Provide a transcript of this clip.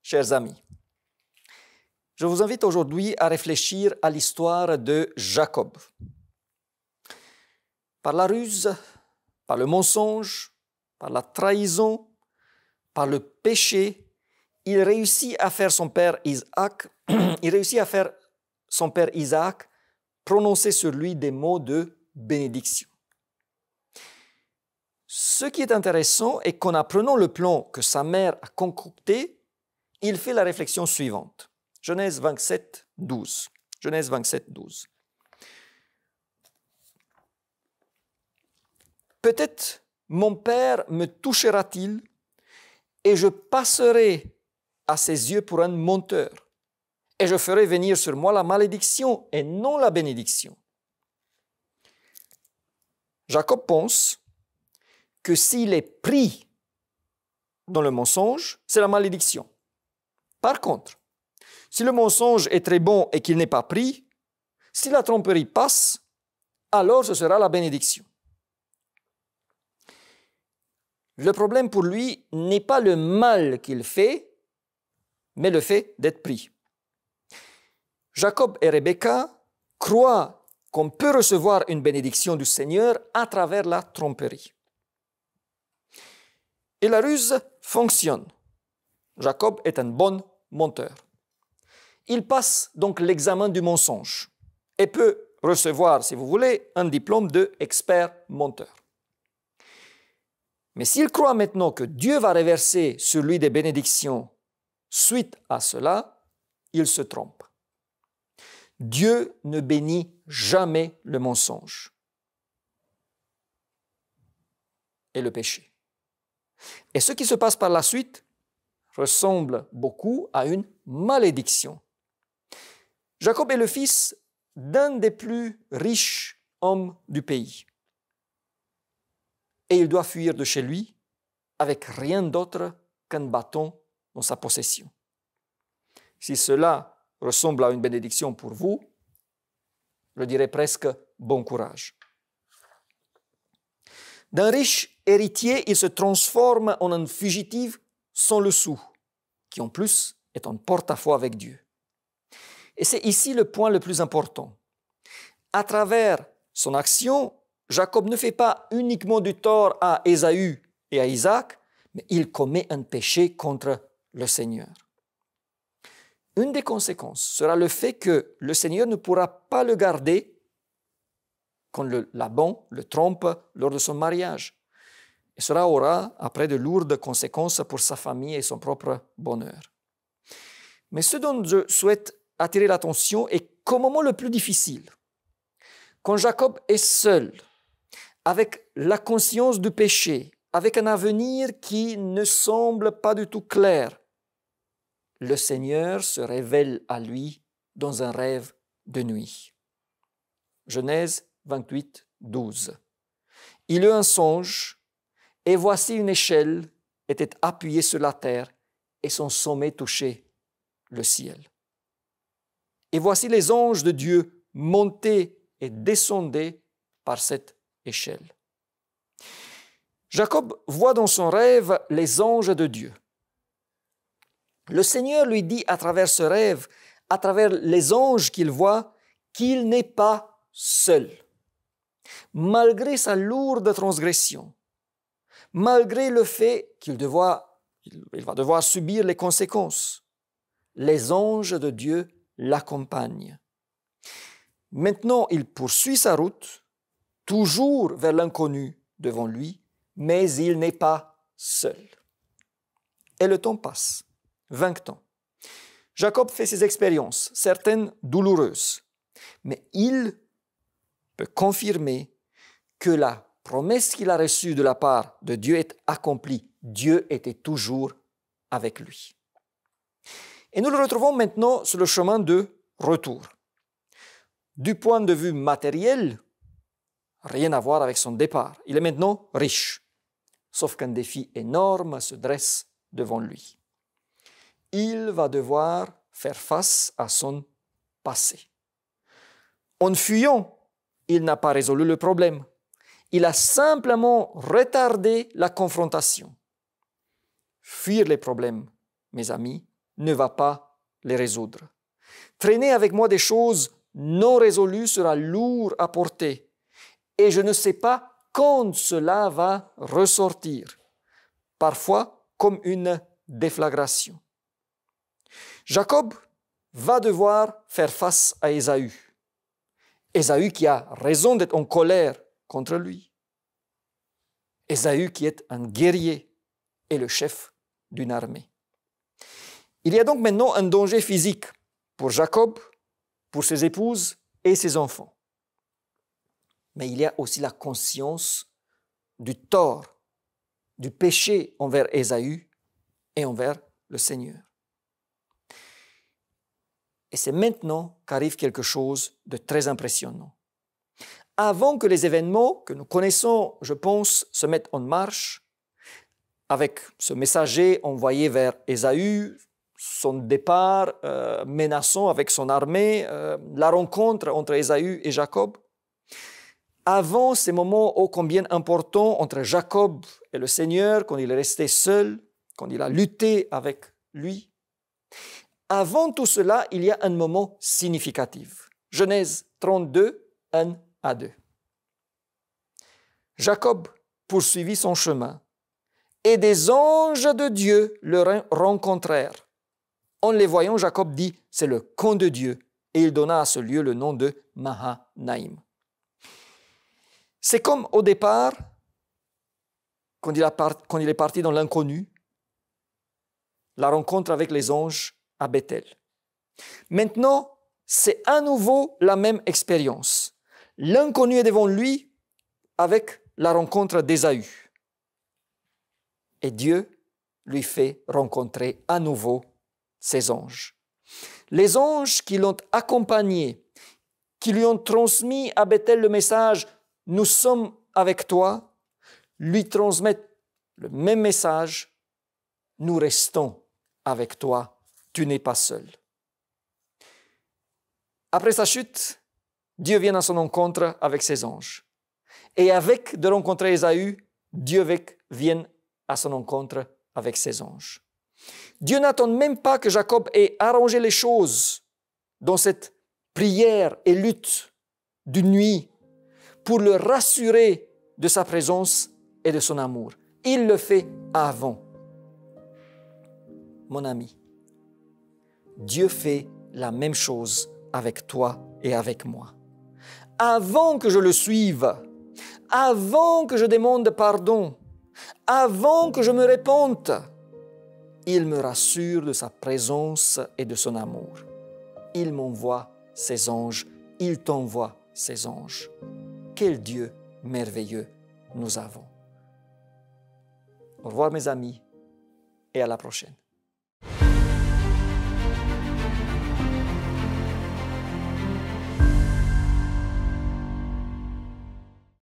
chers amis, je vous invite aujourd'hui à réfléchir à l'histoire de Jacob. Par la ruse, par le mensonge, par la trahison, par le péché, il réussit à faire son père Isaac, prononcer sur lui des mots de bénédiction. Ce qui est intéressant est qu'en apprenant le plan que sa mère a concocté, il fait la réflexion suivante. Genèse 27, 12. Genèse 27, 12. Peut-être mon père me touchera-t-il et je passerai à ses yeux pour un menteur et je ferai venir sur moi la malédiction et non la bénédiction. Jacob pense que s'il est pris dans le mensonge, c'est la malédiction. Par contre, si le mensonge est très bon et qu'il n'est pas pris, si la tromperie passe, alors ce sera la bénédiction. Le problème pour lui n'est pas le mal qu'il fait, mais le fait d'être pris. Jacob et Rebecca croient qu'on peut recevoir une bénédiction du Seigneur à travers la tromperie. Et la ruse fonctionne. Jacob est un bon menteur. Il passe donc l'examen du mensonge et peut recevoir, si vous voulez, un diplôme d'expert menteur. Mais s'il croit maintenant que Dieu va reverser sur lui des bénédictions suite à cela, il se trompe. Dieu ne bénit jamais le mensonge et le péché. Et ce qui se passe par la suite ressemble beaucoup à une malédiction. Jacob est le fils d'un des plus riches hommes du pays. Et il doit fuir de chez lui avec rien d'autre qu'un bâton dans sa possession. Si cela ressemble à une bénédiction pour vous, je dirais presque bon courage. D'un riche héritier, il se transforme en un fugitif sans le sou, qui en plus est en porte-à-faux avec Dieu. Et c'est ici le point le plus important. À travers son action, Jacob ne fait pas uniquement du tort à Ésaü et à Isaac, mais il commet un péché contre le Seigneur. Une des conséquences sera le fait que le Seigneur ne pourra pas le garder quand Laban le trompe lors de son mariage. Et cela aura après de lourdes conséquences pour sa famille et son propre bonheur. Mais ce dont je souhaite attirer l'attention est qu'au moment le plus difficile, quand Jacob est seul, avec la conscience du péché, avec un avenir qui ne semble pas du tout clair, le Seigneur se révèle à lui dans un rêve de nuit. Genèse 28, 12. Il eut un songe, et voici une échelle était appuyée sur la terre, et son sommet touchait le ciel. Et voici les anges de Dieu montaient et descendaient par cette échelle. Jacob voit dans son rêve les anges de Dieu. Le Seigneur lui dit à travers ce rêve, à travers les anges qu'il voit, qu'il n'est pas seul. Malgré sa lourde transgression, malgré le fait qu'il va devoir subir les conséquences, les anges de Dieu l'accompagnent. Maintenant, il poursuit sa route, toujours vers l'inconnu devant lui, mais il n'est pas seul. Et le temps passe, 20 ans. Jacob fait ses expériences, certaines douloureuses, mais il peut confirmer que la promesse qu'il a reçue de la part de Dieu est accomplie. Dieu était toujours avec lui. Et nous le retrouvons maintenant sur le chemin de retour. Du point de vue matériel, rien à voir avec son départ. Il est maintenant riche, sauf qu'un défi énorme se dresse devant lui. Il va devoir faire face à son passé. En fuyant, il n'a pas résolu le problème. Il a simplement retardé la confrontation. Fuir les problèmes, mes amis, ne va pas les résoudre. Traîner avec moi des choses non résolues sera lourd à porter et je ne sais pas quand cela va ressortir, parfois comme une déflagration. Jacob va devoir faire face à Ésaü. Ésaü qui a raison d'être en colère contre lui. Ésaü qui est un guerrier et le chef d'une armée. Il y a donc maintenant un danger physique pour Jacob, pour ses épouses et ses enfants. Mais il y a aussi la conscience du tort, du péché envers Ésaü et envers le Seigneur. Et c'est maintenant qu'arrive quelque chose de très impressionnant. Avant que les événements que nous connaissons, je pense, se mettent en marche, avec ce messager envoyé vers Ésaü, son départ menaçant avec son armée, la rencontre entre Ésaü et Jacob, avant ces moments ô combien importants entre Jacob et le Seigneur, quand il est resté seul, quand il a lutté avec lui, avant tout cela, il y a un moment significatif. Genèse 32, 1 à 2. Jacob poursuivit son chemin et des anges de Dieu le rencontrèrent. En les voyant, Jacob dit, c'est le camp de Dieu, et il donna à ce lieu le nom de Mahanaïm. C'est comme au départ, quand il est parti dans l'inconnu, la rencontre avec les anges à Bethel. Maintenant, c'est à nouveau la même expérience. L'inconnu est devant lui avec la rencontre d'Ésaü. Et Dieu lui fait rencontrer à nouveau ses anges. Les anges qui l'ont accompagné, qui lui ont transmis à Bethel le message « Nous sommes avec toi », lui transmettent le même message « Nous restons avec toi, tu n'es pas seul ». Après sa chute, Dieu vient à son rencontre avec ses anges. Et avec de rencontrer Ésaü, Dieu vient à son rencontre avec ses anges. Dieu n'attend même pas que Jacob ait arrangé les choses dans cette prière et lutte d'une nuit pour le rassurer de sa présence et de son amour. Il le fait avant. Mon ami, Dieu fait la même chose avec toi et avec moi. Avant que je le suive, avant que je demande pardon, avant que je me répente, il me rassure de sa présence et de son amour. Il m'envoie ses anges, il t'envoie ses anges. Quel Dieu merveilleux nous avons. Au revoir mes amis et à la prochaine.